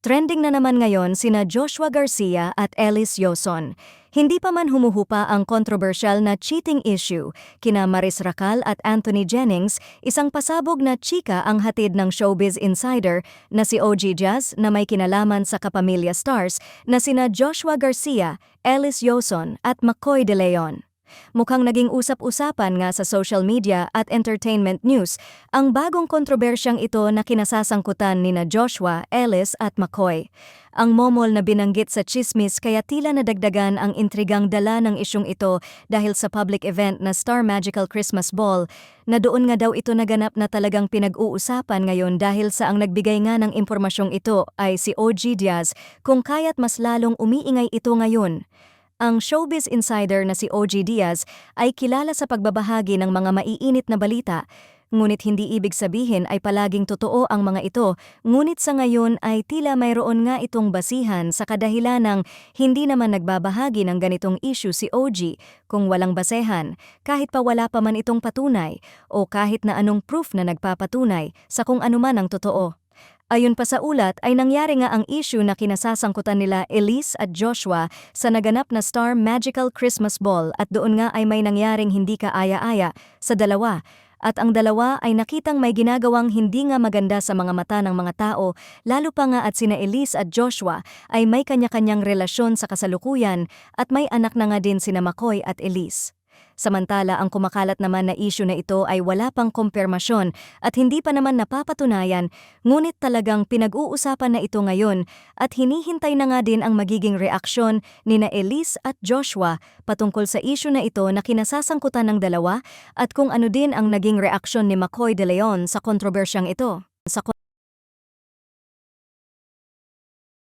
Trending na naman ngayon sina Joshua Garcia at Ellis Yoson. Hindi pa man humuhupa ang kontrobersyal na cheating issue, kina Maris Racal at Anthony Jennings, isang pasabog na chika ang hatid ng showbiz insider na si OG Jazz na may kinalaman sa kapamilya stars na sina Joshua Garcia, Ellis Yoson at McCoy De Leon. Mukhang naging usap-usapan nga sa social media at entertainment news ang bagong kontrobersyang ito na kinasasangkutan nina Joshua, Ellis at McCoy. Ang momol na binanggit sa chismis kaya tila nadagdagan ang intrigang dala ng isyong ito dahil sa public event na Star Magical Christmas Ball na doon nga daw ito naganap na talagang pinag-uusapan ngayon dahil sa ang nagbigay nga ng impormasyong ito ay si OG Diaz kung kaya't mas lalong umiingay ito ngayon. Ang showbiz insider na si OG Diaz ay kilala sa pagbabahagi ng mga maiinit na balita, ngunit hindi ibig sabihin ay palaging totoo ang mga ito, ngunit sa ngayon ay tila mayroon nga itong basihan sa kadahilan ng hindi naman nagbabahagi ng ganitong issue si OG kung walang basehan, kahit pa wala pa man itong patunay o kahit na anong proof na nagpapatunay sa kung ano man ang totoo. Ayon pa sa ulat ay nangyari nga ang issue na kinasasangkutan nila Ellis at Joshua sa naganap na Star Magical Christmas Ball at doon nga ay may nangyaring hindi kaaya-aya sa dalawa at ang dalawa ay nakitang may ginagawang hindi nga maganda sa mga mata ng mga tao lalo pa nga at sina Ellis at Joshua ay may kanya-kanyang relasyon sa kasalukuyan at may anak na nga din sina McCoy at Ellis. Samantala ang kumakalat naman na issue na ito ay wala pang kumpirmasyon at hindi pa naman napapatunayan, ngunit talagang pinag-uusapan na ito ngayon at hinihintay na nga din ang magiging reaksyon nina Ellis at Joshua patungkol sa issue na ito na kinasasangkutan ng dalawa at kung ano din ang naging reaksyon ni McCoy De Leon sa kontrobersyang ito.